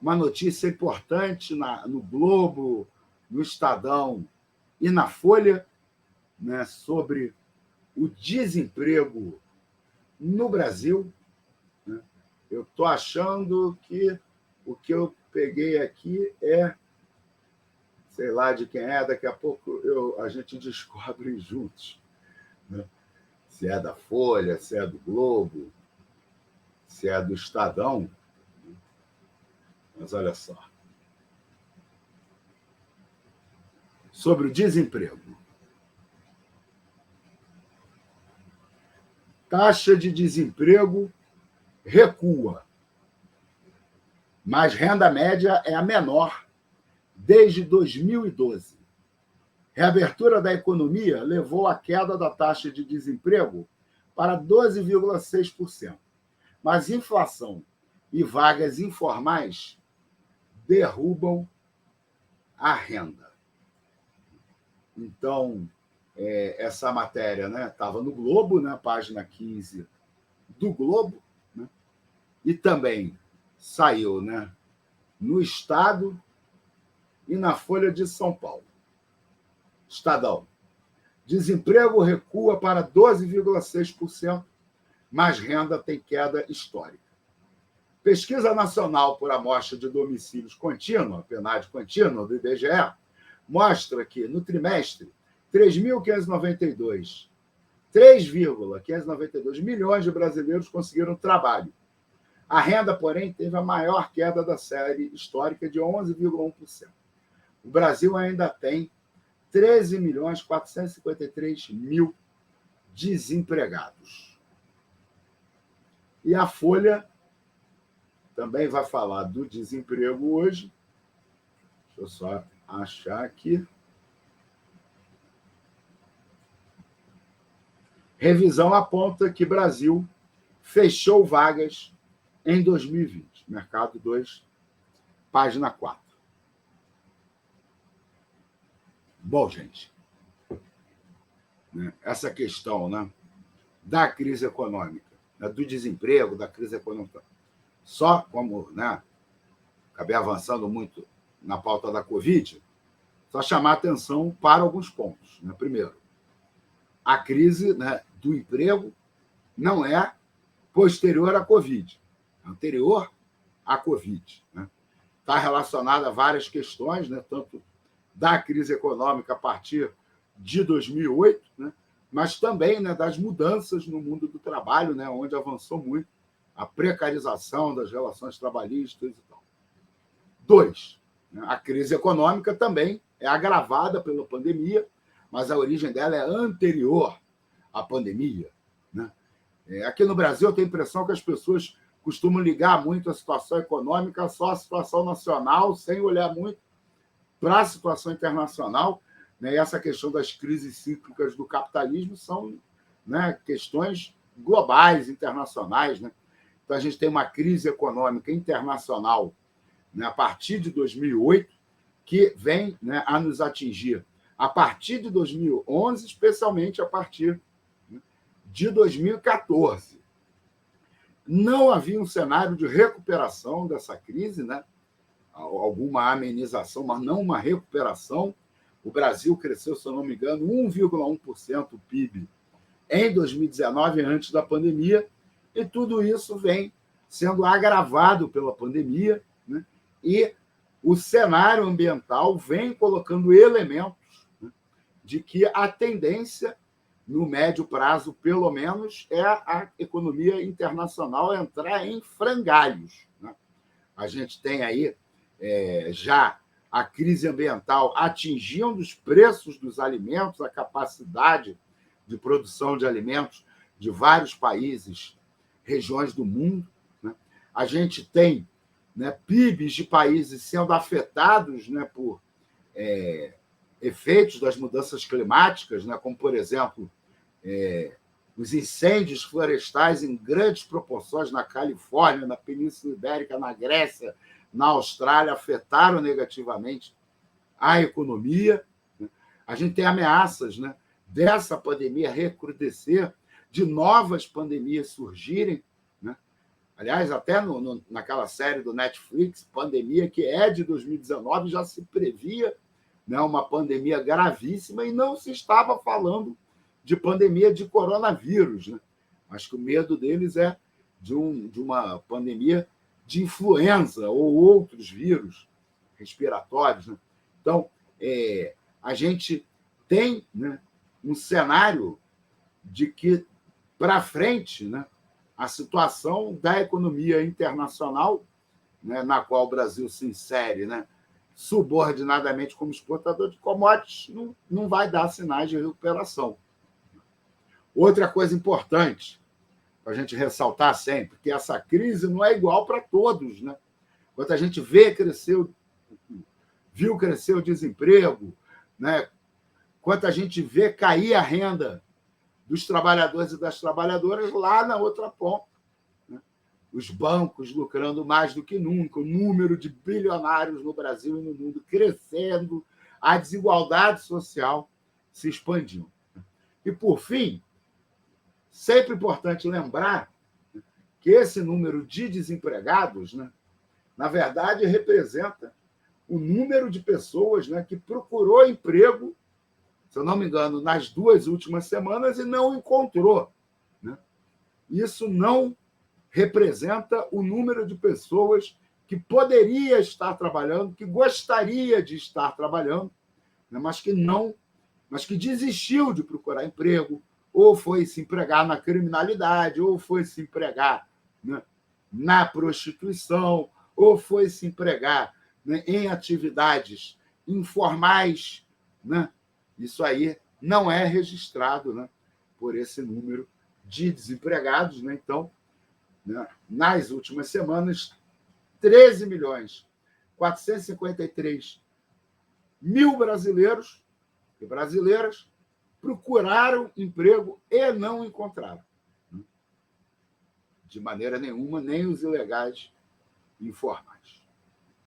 uma notícia importante no Globo, no Estadão e na Folha, né, sobre o desemprego no Brasil. Né? Eu estou achando que o que eu peguei aqui é, sei lá de quem é, daqui a pouco a gente descobre juntos. Né? Se é da Folha, se é do Globo, se é do Estadão. Mas olha só. Sobre o desemprego. Taxa de desemprego recua, mas renda média é a menor desde 2012. Reabertura da economia levou à queda da taxa de desemprego para 12,6%, mas inflação e vagas informais derrubam a renda. Então, essa matéria estava no Globo, página 15 do Globo, e também saiu no Estado e na Folha de São Paulo. Estadão. Desemprego recua para 12,6%, mas renda tem queda histórica. Pesquisa Nacional por Amostra de Domicílios Contínua, PNAD contínua, do IBGE, mostra que, no trimestre, 3,592 milhões de brasileiros conseguiram trabalho. A renda, porém, teve a maior queda da série histórica, de 11,1%. O Brasil ainda tem 13.453.000 desempregados. E a Folha também vai falar do desemprego hoje. Deixa eu só achar aqui. Revisão aponta que Brasil fechou vagas em 2020. Mercado 2, página 4. Bom, gente, essa questão da crise econômica, do desemprego, da crise econômica, só como acabei avançando muito na pauta da Covid, só chamar atenção para alguns pontos. Primeiro, a crise do emprego não é posterior à Covid, é anterior à Covid. Está relacionada a várias questões, tanto da crise econômica a partir de 2008, mas também das mudanças no mundo do trabalho, onde avançou muito a precarização das relações trabalhistas e tal. 2, a crise econômica também é agravada pela pandemia, mas a origem dela é anterior à pandemia. Aqui no Brasil, eu tenho a impressão que as pessoas costumam ligar muito a situação econômica só à situação nacional, sem olhar muito para a situação internacional. E essa questão das crises cíclicas do capitalismo são questões globais, internacionais. Então, a gente tem uma crise econômica internacional a partir de 2008, que vem a nos atingir a partir de 2011, especialmente a partir de 2014. Não havia um cenário de recuperação dessa crise, alguma amenização, mas não uma recuperação. O Brasil cresceu, se eu não me engano, 1,1% o PIB em 2019, antes da pandemia, e tudo isso vem sendo agravado pela pandemia, e o cenário ambiental vem colocando elementos de que a tendência, no médio prazo, pelo menos, é a economia internacional entrar em frangalhos. A gente tem aí já a crise ambiental atingindo os preços dos alimentos, a capacidade de produção de alimentos de vários países, regiões do mundo. A gente tem PIBs de países sendo afetados por efeitos das mudanças climáticas, como, por exemplo, os incêndios florestais em grandes proporções na Califórnia, na Península Ibérica, na Grécia, na Austrália, afetaram negativamente a economia. A gente tem ameaças dessa pandemia recrudescer, de novas pandemias surgirem. Aliás, até naquela série do Netflix, Pandemia, que é de 2019, já se previa, né, uma pandemia gravíssima e não se estava falando de pandemia de coronavírus, né? Mas que o medo deles é de uma pandemia de influenza ou outros vírus respiratórios, né? Então, a gente tem, né, um cenário de que, para frente, né, a situação da economia internacional, né, na qual o Brasil se insere, né, subordinadamente como exportador de commodities, não vai dar sinais de recuperação. Outra coisa importante para a gente ressaltar sempre, que essa crise não é igual para todos, né? Quando a gente viu crescer o desemprego, né? Quando a gente vê cair a renda dos trabalhadores e das trabalhadoras lá na outra ponta, né? Os bancos lucrando mais do que nunca, o número de bilionários no Brasil e no mundo crescendo, a desigualdade social se expandindo. E, por fim, sempre importante lembrar que esse número de desempregados, né, na verdade, representa o número de pessoas, né, que procurou emprego, se eu não me engano, nas 2 últimas semanas e não encontrou, né? Isso não representa o número de pessoas que poderia estar trabalhando, que gostaria de estar trabalhando, né, mas que desistiu de procurar emprego, ou foi se empregar na criminalidade, ou foi se empregar, né, na prostituição, ou foi se empregar, né, em atividades informais, né? Isso aí não é registrado, né, por esse número de desempregados, né? Então, né, nas últimas semanas, 13.453.000 brasileiros e brasileiras procuraram emprego e não encontraram. De maneira nenhuma, nem os ilegais informais.